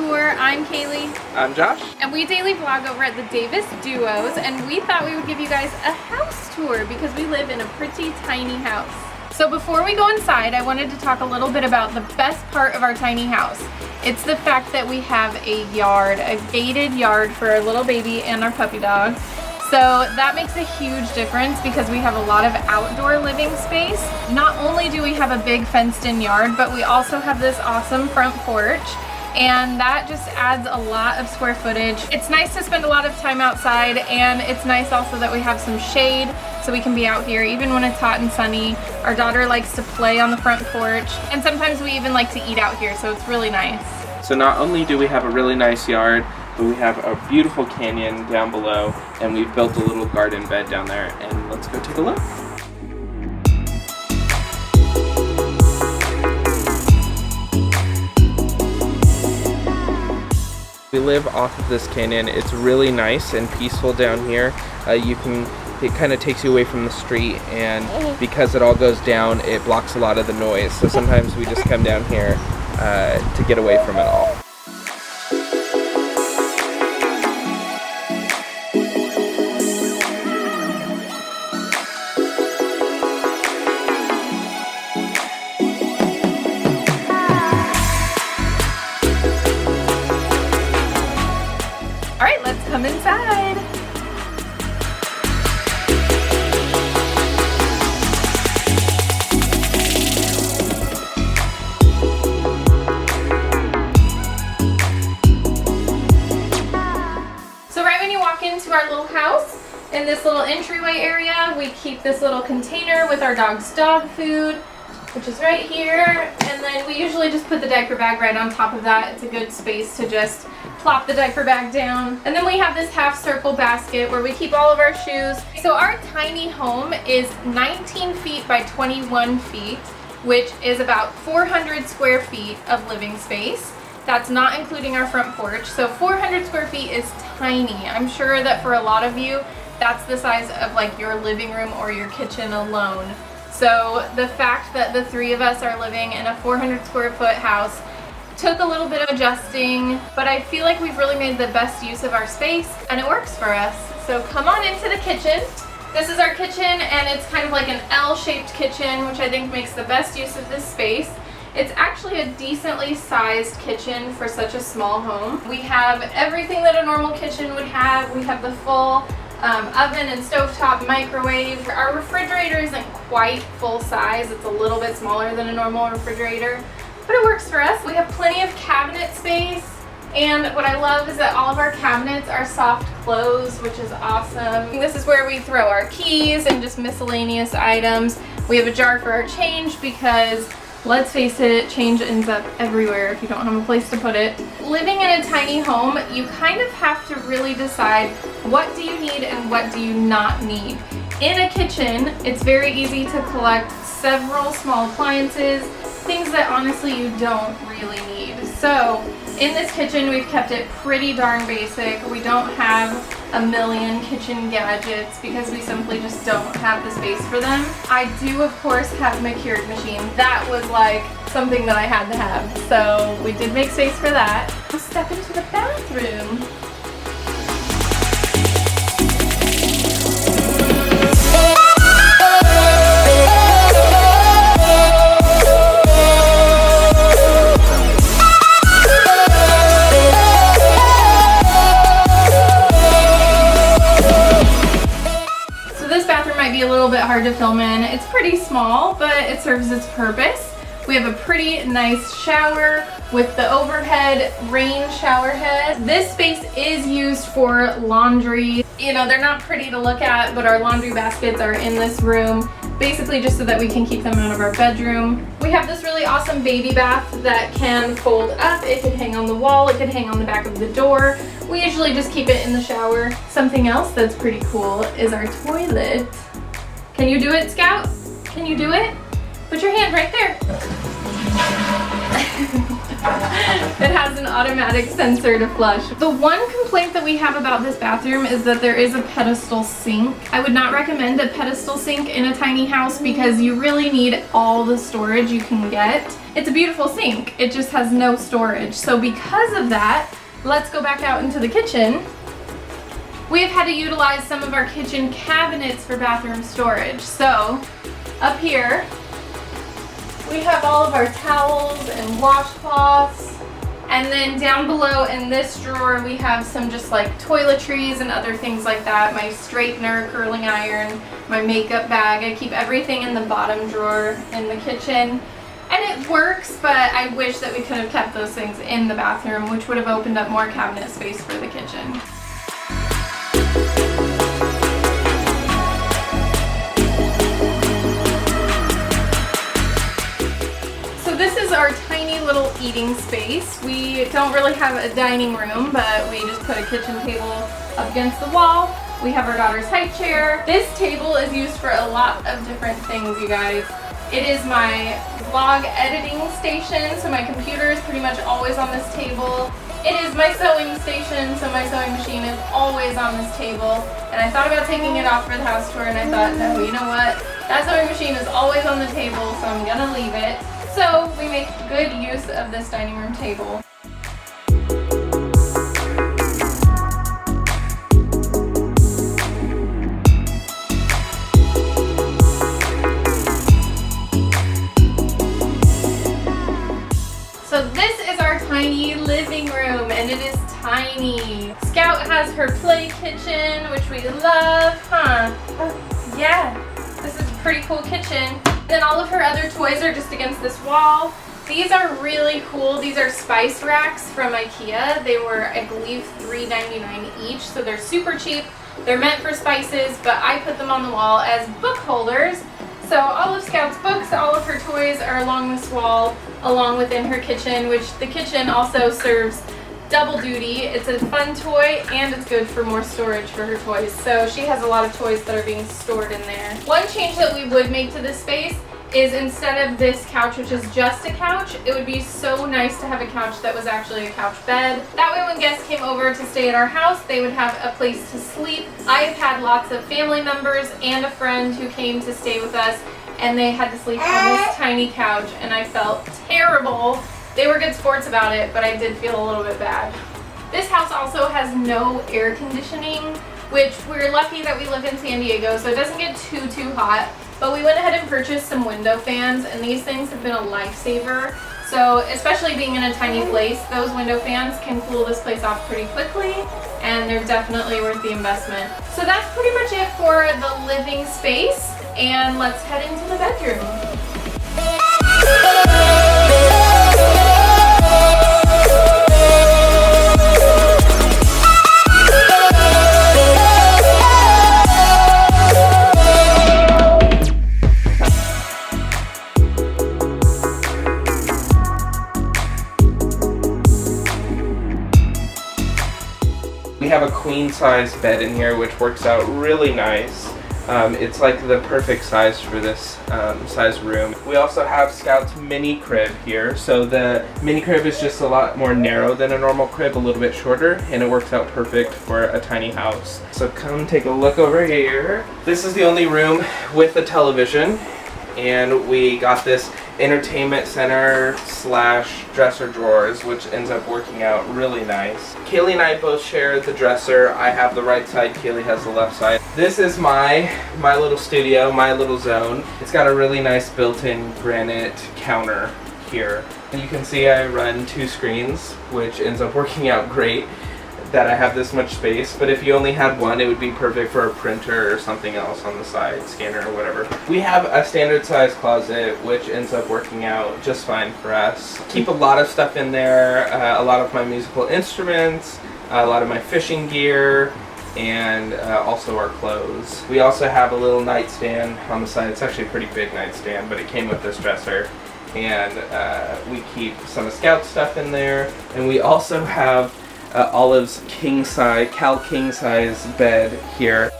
Tour. I'm Kaylee. I'm Josh. And we daily vlog over at the Davis Duos, and we thought we would give you guys a house tour because we live in a pretty tiny house. So before we go inside, I wanted to talk a little bit about the best part of our tiny house. It's the fact that we have a yard, a gated yard for our little baby and our puppy dog. So that makes a huge difference because we have a lot of outdoor living space. Not only do we have a big fenced in yard, but we also have this awesome front porch, and that just adds a lot of square footage. It's nice to spend a lot of time outside, and it's nice also that we have some shade so we can be out here even when it's hot and sunny. Our daughter likes to play on the front porch, and sometimes we even like to eat out here, so it's really nice. So not only do we have a really nice yard, but we have a beautiful canyon down below, and we've built a little garden bed down there, and let's go take a look. We live off of this canyon. It's really nice and peaceful down here. It kind of takes you away from the street, and because it all goes down, it blocks a lot of the noise. So sometimes we just come down here to get away from it all. All right, let's come inside. So right when you walk into our little house, in this little entryway area, we keep this little container with our dog's dog food, which is right here, and then we usually just put the diaper bag right on top of that. It's a good space to just plop the diaper bag down. And then we have this half circle basket where we keep all of our shoes. So our tiny home is 19 feet by 21 feet, which is about 400 square feet of living space. That's not including our front porch. So 400 square feet is tiny. I'm sure that for a lot of you, that's the size of like your living room or your kitchen alone. So the fact that the three of us are living in a 400 square foot house took a little bit of adjusting, but I feel like we've really made the best use of our space, and it works for us. So come on into the kitchen. This is our kitchen, and it's kind of like an L-shaped kitchen, which I think makes the best use of this space. It's actually a decently sized kitchen for such a small home. We have everything that a normal kitchen would have. We have the full oven and stovetop microwave. Our refrigerator isn't quite full size. It's a little bit smaller than a normal refrigerator, but it works for us. We have plenty of cabinet space, and what I love is that all of our cabinets are soft close, which is awesome. This is where we throw our keys and just miscellaneous items. We have a jar for our change because, let's face it, change ends up everywhere if you don't have a place to put it. Living in a tiny home, you kind of have to really decide what do you need and what do you not need. In a kitchen, it's very easy to collect several small appliances, things that honestly you don't really need. So in this kitchen, we've kept it pretty darn basic. We don't have a million kitchen gadgets because we simply just don't have the space for them. I do, of course, have my Keurig machine. That was like something that I had to have. So we did make space for that. Let's step into the bathroom. Might be a little bit hard to film in. It's pretty small, but it serves its purpose. We have a pretty nice shower with the overhead rain shower head. This space is used for laundry. You know, they're not pretty to look at, but our laundry baskets are in this room, basically just so that we can keep them out of our bedroom. We have this really awesome baby bath that can fold up. It could hang on the wall, it could hang on the back of the door. We usually just keep it in the shower. Something else that's pretty cool is our toilet. Can you do it, Scout? Can you do it? Put your hand right there. It has an automatic sensor to flush. The one complaint that we have about this bathroom is that there is a pedestal sink. I would not recommend a pedestal sink in a tiny house because you really need all the storage you can get. It's a beautiful sink, it just has no storage. So because of that, let's go back out into the kitchen. We have had to utilize some of our kitchen cabinets for bathroom storage. So up here, we have all of our towels and washcloths. And then down below in this drawer, we have some just like toiletries and other things like that. My straightener, curling iron, my makeup bag. I keep everything in the bottom drawer in the kitchen. And it works, but I wish that we could have kept those things in the bathroom, which would have opened up more cabinet space for the kitchen. This is our tiny little eating space. We don't really have a dining room, but we just put a kitchen table up against the wall. We have our daughter's high chair. This table is used for a lot of different things, you guys. It is my vlog editing station, so my computer is pretty much always on this table. It is my sewing station, so my sewing machine is always on this table. And I thought about taking it off for the house tour, and I thought, no, you know what? That sewing machine is always on the table, so I'm gonna leave it. So we make good use of this dining room table. So this is our tiny living room, and it is tiny. Scout has her play kitchen, which we love, huh? Yeah, this is a pretty cool kitchen. Then all of her other toys are just against this wall. These are really cool. These are spice racks from IKEA. They were, I believe, $3.99 each, so they're super cheap. They're meant for spices, but I put them on the wall as book holders. So all of Scout's books, all of her toys are along this wall, along within her kitchen, which the kitchen also serves double duty. It's a fun toy and it's good for more storage for her toys. So she has a lot of toys that are being stored in there. One change that we would make to this space is instead of this couch, which is just a couch, it would be so nice to have a couch that was actually a couch bed. That way when guests came over to stay at our house, they would have a place to sleep. I have had lots of family members and a friend who came to stay with us, and they had to sleep on this tiny couch, and I felt terrible. They were good sports about it, but I did feel a little bit bad. This house also has no air conditioning, which we're lucky that we live in San Diego, so it doesn't get too hot. But we went ahead and purchased some window fans, and these things have been a lifesaver. So especially being in a tiny place, those window fans can cool this place off pretty quickly, and they're definitely worth the investment. So that's pretty much it for the living space, and let's head into the bedroom. We have a queen size bed in here, which works out really nice. It's like the perfect size for this size room. We also have Scout's mini crib here. So the mini crib is just a lot more narrow than a normal crib, a little bit shorter, and it works out perfect for a tiny house. So come take a look over here. This is the only room with a television, and we got this entertainment center slash dresser drawers, which ends up working out really nice. Kaylee and I both share the dresser. I have the right side, Kaylee has the left side. This is my little studio, my little zone. It's got a really nice built-in granite counter here. You can see I run 2 screens, which ends up working out great that I have this much space, but if you only had one, it would be perfect for a printer or something else on the side, scanner or whatever. We have a standard size closet, which ends up working out just fine for us. Keep a lot of stuff in there, a lot of my musical instruments, a lot of my fishing gear, and also our clothes. We also have a little nightstand on the side. It's actually a pretty big nightstand, but it came with this dresser. And we keep some of Scout's stuff in there. And we also have Olive's king size bed here.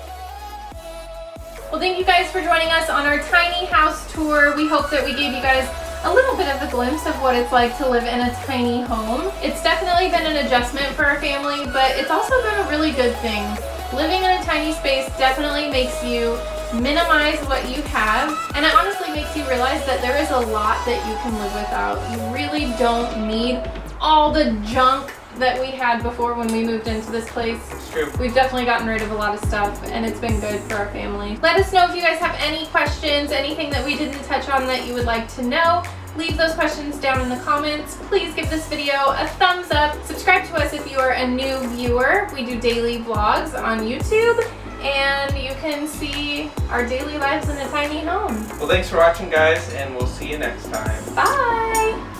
Well, thank you guys for joining us on our tiny house tour. We hope that we gave you guys a little bit of a glimpse of what it's like to live in a tiny home. It's definitely been an adjustment for our family, but it's also been a really good thing. Living in a tiny space definitely makes you minimize what you have, and it honestly makes you realize that there is a lot that you can live without. You really don't need all the junk that we had before when we moved into this place. It's true. We've definitely gotten rid of a lot of stuff, and it's been good for our family. Let us know if you guys have any questions, anything that we didn't touch on that you would like to know. Leave those questions down in the comments. Please give this video a thumbs up. Subscribe to us if you are a new viewer. We do daily vlogs on YouTube, and you can see our daily lives in a tiny home. Well, thanks for watching, guys, and we'll see you next time. Bye!